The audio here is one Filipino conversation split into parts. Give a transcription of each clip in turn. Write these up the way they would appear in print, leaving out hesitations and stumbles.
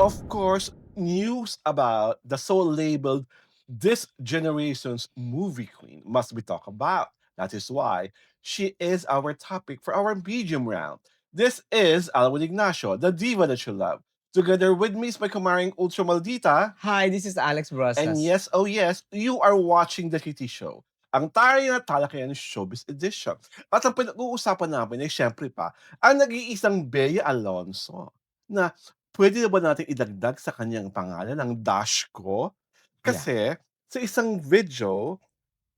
of course, news about the so-labeled this generation's movie queen must be talked about. That is why she is our topic for our medium round. This is Alwin Ignacio, the diva that you love. Together with me is my kumaring Ultra Maldita. Hi, this is Alex And Brosas. yes, oh yes, you are watching The Kitty Show. Ang taray na talakayan ng Showbiz Edition. At ang pinag-uusapan namin ay syempre pa, ang nag-iisang Bea Alonso na pwede na ba natin idagdag sa kanyang pangalan ng Dashko? Kasi sa isang video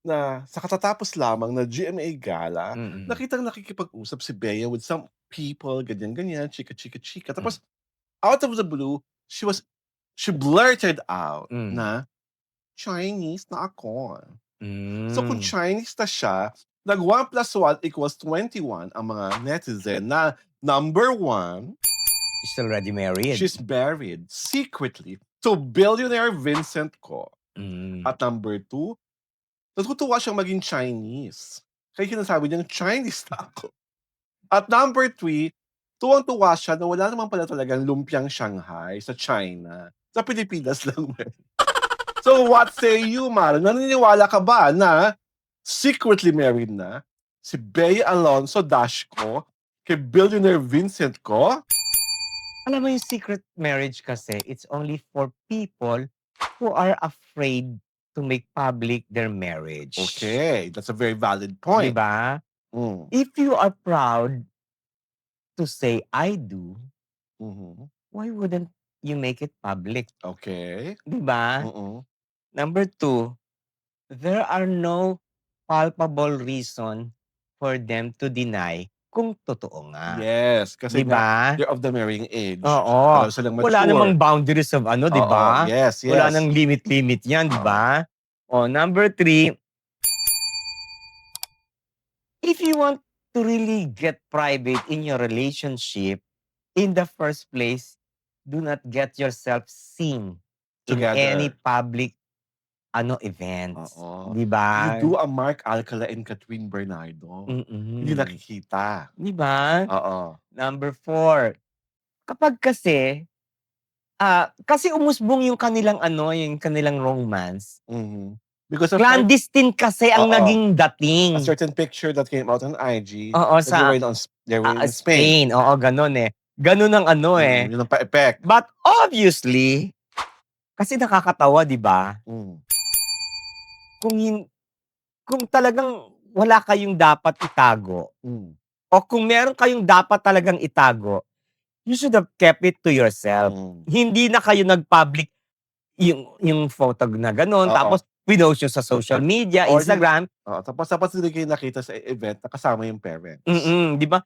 na sa katatapos lamang na GMA Gala, nakitang nakikipag-usap si Bea with some people, ganyan-ganyan, chika-chika-chika. Tapos, out of the blue, she blurted out na Chinese na ako. So kung Chinese na siya, nag 1 plus 1 equals 21 ang mga netizen na number 1, She's already married. she's married secretly to billionaire Vincent Ko. At number 2, natutuwa siyang maging Chinese. Kaya sinasabi niyang Chinese na ako. At number 3, tuwang-tuwa siya na wala naman pala talagang lumpiang Shanghai sa China. Sa Pilipinas lang. So what say you, Mar? Naniniwala ka ba na secretly married na si Bea Alonso Dashko kay billionaire Vincent Ko? Alam mo yung secret marriage kasi, it's only for people who are afraid to make public their marriage. Okay, that's a very valid point. Diba? Mm. If you are proud to say, I do, Mhm. why wouldn't you make it public? Okay. Diba? Mm-mm. Number 2, there are no palpable reason for them to deny kung totoo nga. Yes, kasi Diba? they're of the marrying age. Oo. Alam silang mature. Wala namang boundaries of ano, di ba? Yes, yes. Wala nang limit-limit yan, di ba? O, number 3, if you want to really get private in your relationship, in the first place, do not get yourself seen Together. in any public events. Oo. Di ba? You do a Mark Alcala and Catherine Bernardo. Hindi nakikita. Di ba? Oo. Number 4, kapag kasi umusbong yung kanilang yung kanilang romance. Mhm. Because of Clandestine kasi ang naging dating. a certain picture that came out on IG. Oo, they were in Spain. Oo, ganun eh. Ganun ang Yun ang pa-effect. But obviously, kasi nakakatawa, di ba? Kung talagang wala kayong dapat itago, o kung meron kayong dapat talagang itago, you should have kept it to yourself. Hindi na kayo nag-public yung photo na ganun, tapos pinost nyo sa social media, Or Instagram. tapos hindi kayo nakita sa event na kasama yung parents. Di ba?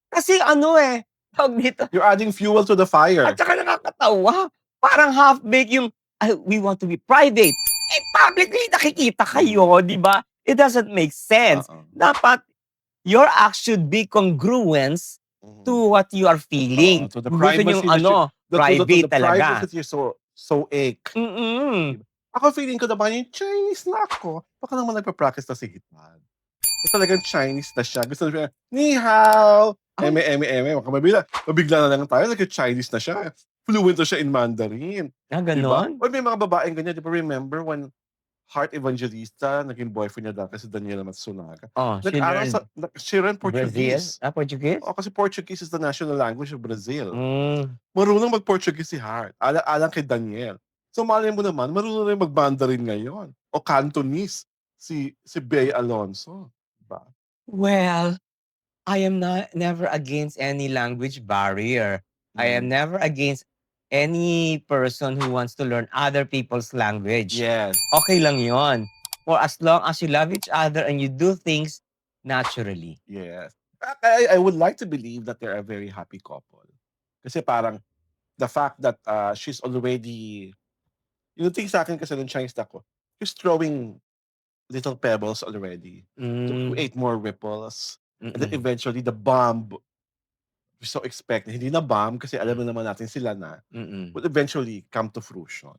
Kasi tawag dito. You're adding fuel to the fire. At saka nakakatawa. Parang half-baked yung, we want to be private. Publicly nakikita kayo, di ba? It doesn't make sense. Dapat, your act should be congruence to what you are feeling. To the Gusto privacy nyong private talaga. privacy that you so ache. Ako feeling ko naman yung Chinese na ako. Baka naman nagpa-practice na si Hitman. Talagang Chinese na siya. Gusto niya, ni hao, eme. Mabigla na lang tayo. Nag-Chinese na siya. Fluent na siya in Mandarin. Ganon? Diba? O may mga babaeng ganyan. Di ba remember when Heart Evangelista, naging boyfriend niya dati si Daniela Matsunaga. She learned Portuguese. Portuguese? Kasi Portuguese is the national language of Brazil. Marunong mag-Portuguese si Heart. Alang kay Daniel. So malay mo naman, marunong na yung mag-Mandarin ngayon. O Cantonese, si Bea Alonso. Diba? Well, I am never against any language barrier. I am never against any person who wants to learn other people's language. Yes. Okay lang yon. For as long as you love each other and you do things naturally. Yes. I would like to believe that they're a very happy couple. Kasi parang the fact that she's already, yung thing sa akin kasi ng Chinese ako, she's throwing little pebbles already to create more ripples. And then eventually the bomb, we so expect, hindi na bomb kasi alam naman natin sila na, will eventually come to fruition.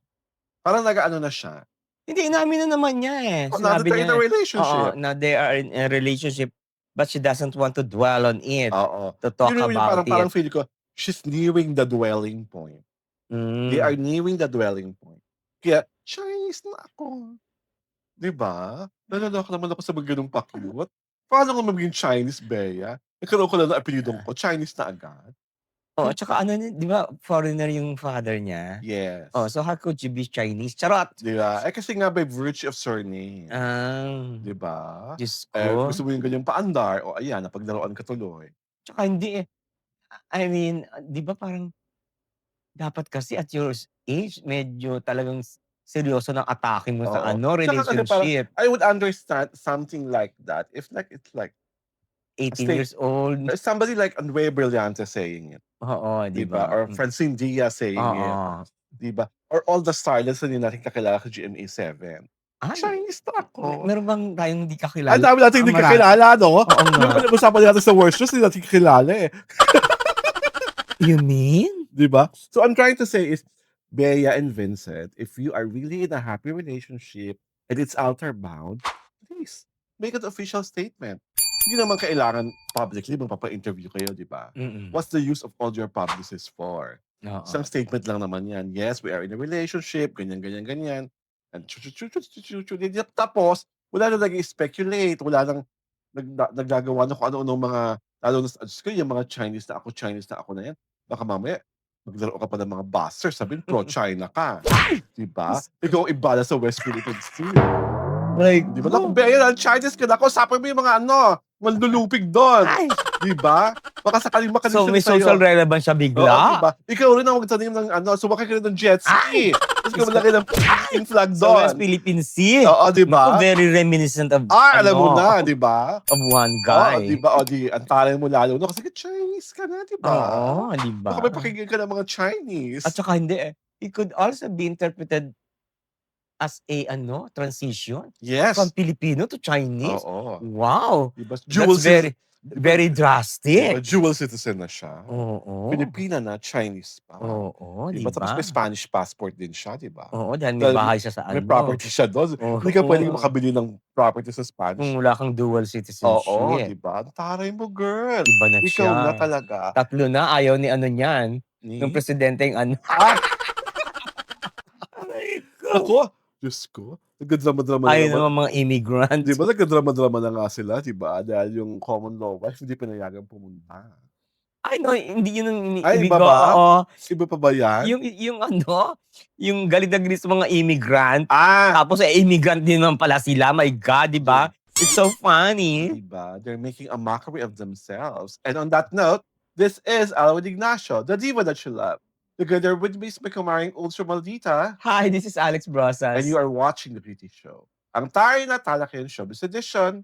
Parang nag-ano na siya. Hindi, inamin na naman niya eh. Now that they're in a relationship. Now they are in a relationship, but she doesn't want to dwell on it. Oo. To talk about it. Parang feel ko, she's nearing the dwelling point. They are Hmm. nearing the dwelling point. Kaya, Chinese na ako. 'Di ba? Naloloka naman ako sa mga gano'ng pa-cute. Paano ko maging Chinese, Bea? Nagkaroon ko lang ng apelyidong ko, Chinese na agad. Oo, tsaka ano 'di ba foreigner yung father niya? Oh, Yes. so how could you be Chinese? Charot! 'Di ba? Eh, kasi nga by virtue of surname. Ah, 'Di ba? Diyos Eh, ko. gusto mo yung ganyang paandar, o ayan napaglaruan ka tuloy. Tsaka hindi, eh. I mean, 'di ba parang dapat kasi at your age medyo talagang seryoso ng atake mo sa Oo. ano, Tsaka kasi parang relationship. I would understand something like that if like it's like a 18 state years old. somebody like Andre Brillante saying it, Oo, 'di 'di ba? ba? Or Francine Diaz saying it, Oo. 'di ba? Or all the starlets na hindi natin kakilala sa GMA7. Ay, Chinese na ako. meron bang tayong hindi Ang kakilala? dami nating hindi Marami. kakilala 'no? Oo Yung nga. pinag-usapan natin sa worst shows hindi natin kakilala, eh. You mean? 'Di ba? So I'm trying to say is, Bea and Vincent, if you are really in a happy relationship and it's altar bound, please make an official statement. Hindi naman kailangan publicly magpapa-interview kayo, 'di ba? Mm. What's the use of all your publicists for? Isang Oo. statement lang naman 'yan. Yes, we are in a relationship, ganyan, ganyan, ganyan. And tapos wala na nag-speculate, wala nang naggagawa ng kung ano-anong mga lalo na sa Diyos ko yung mga Chinese na ako na 'yan, baka mamaya maglaro ka pa ng mga busters, sabihin pro-China ka, Ay! 'di ba? Diyos Ikaw ang ibala sa West Philippine Sea, my 'di ba? Naku, God! Bea, Chinese ka na, kausapin mo yung mga ano, manlulupig do'n, Ay! 'di ba? Baka sakaling So, makadesisyon may social sa'yo. relevance siya Oo, 'di bigla? ba? Ikaw rin ang magtanim ng ano, sumakay ka rin ng jet Ay! ski, ta's Diyos ko. maglagay ng Philippine flag Sa West do'n. Philippine Sea. Oo, 'di Naku, ba? very reminiscent of Alam mo ano, na, 'di ba? of one Oo, 'di guy. ba? O 'di ang taray mo lalo na kasi Chinese ka na, 'di ba? Oo, 'di Baka ba? may pakinggan ka ng mga At Chinese. saka hindi, eh, it could also be interpreted as a ano, transition from Yes, Filipino to Chinese. oo. Wow! 'Di ba That's dual citi very, 'di ba very 'di ba drastic. dual citizen na siya. Oo. Pilipina na, Chinese pa. Oo, 'Di 'di ba tapos may ba? Spanish passport din siya, 'di ba? Oo, dahil may Dahil bahay siya sa may ano. property siya dun, hindi ka puwedeng Oo, makabili ng property sa Spanish, kung eh. wala kang dual Oo, citizenship. 'di ba? Ang taray mo girl, Iba na ikaw na siya. talaga 3 na, ayaw ni ano niyan, nung ni presidenteng ano. ah, Aray ko! naku, Diyos ko, nagdadrama-drama na Ayaw naman. naman mga immigrant. 'Di ba nagdadrama-drama na nga sila, 'di ba? Dahil yung common law wife hindi pinayagang pumunta. Ay no, hindi yun ang Ay iniibig iba ko, ba? oo. Iba pa ba 'yan? Yung ano, yung galit na galit sa mga immigrant, Ah, tapos, eh, immigrant din naman pala sila, my God, 'di 'di ba? It's so funny. 'di ba? They're making a mockery of themselves. And on that note, this is Alwin Ignacio, the diva that you love. Together with me is my kumaring Ultra Maldita, Hi, this is Alex and you Brosas. are watching The Beauty Show. Ang taray na talakayan showbiz edition.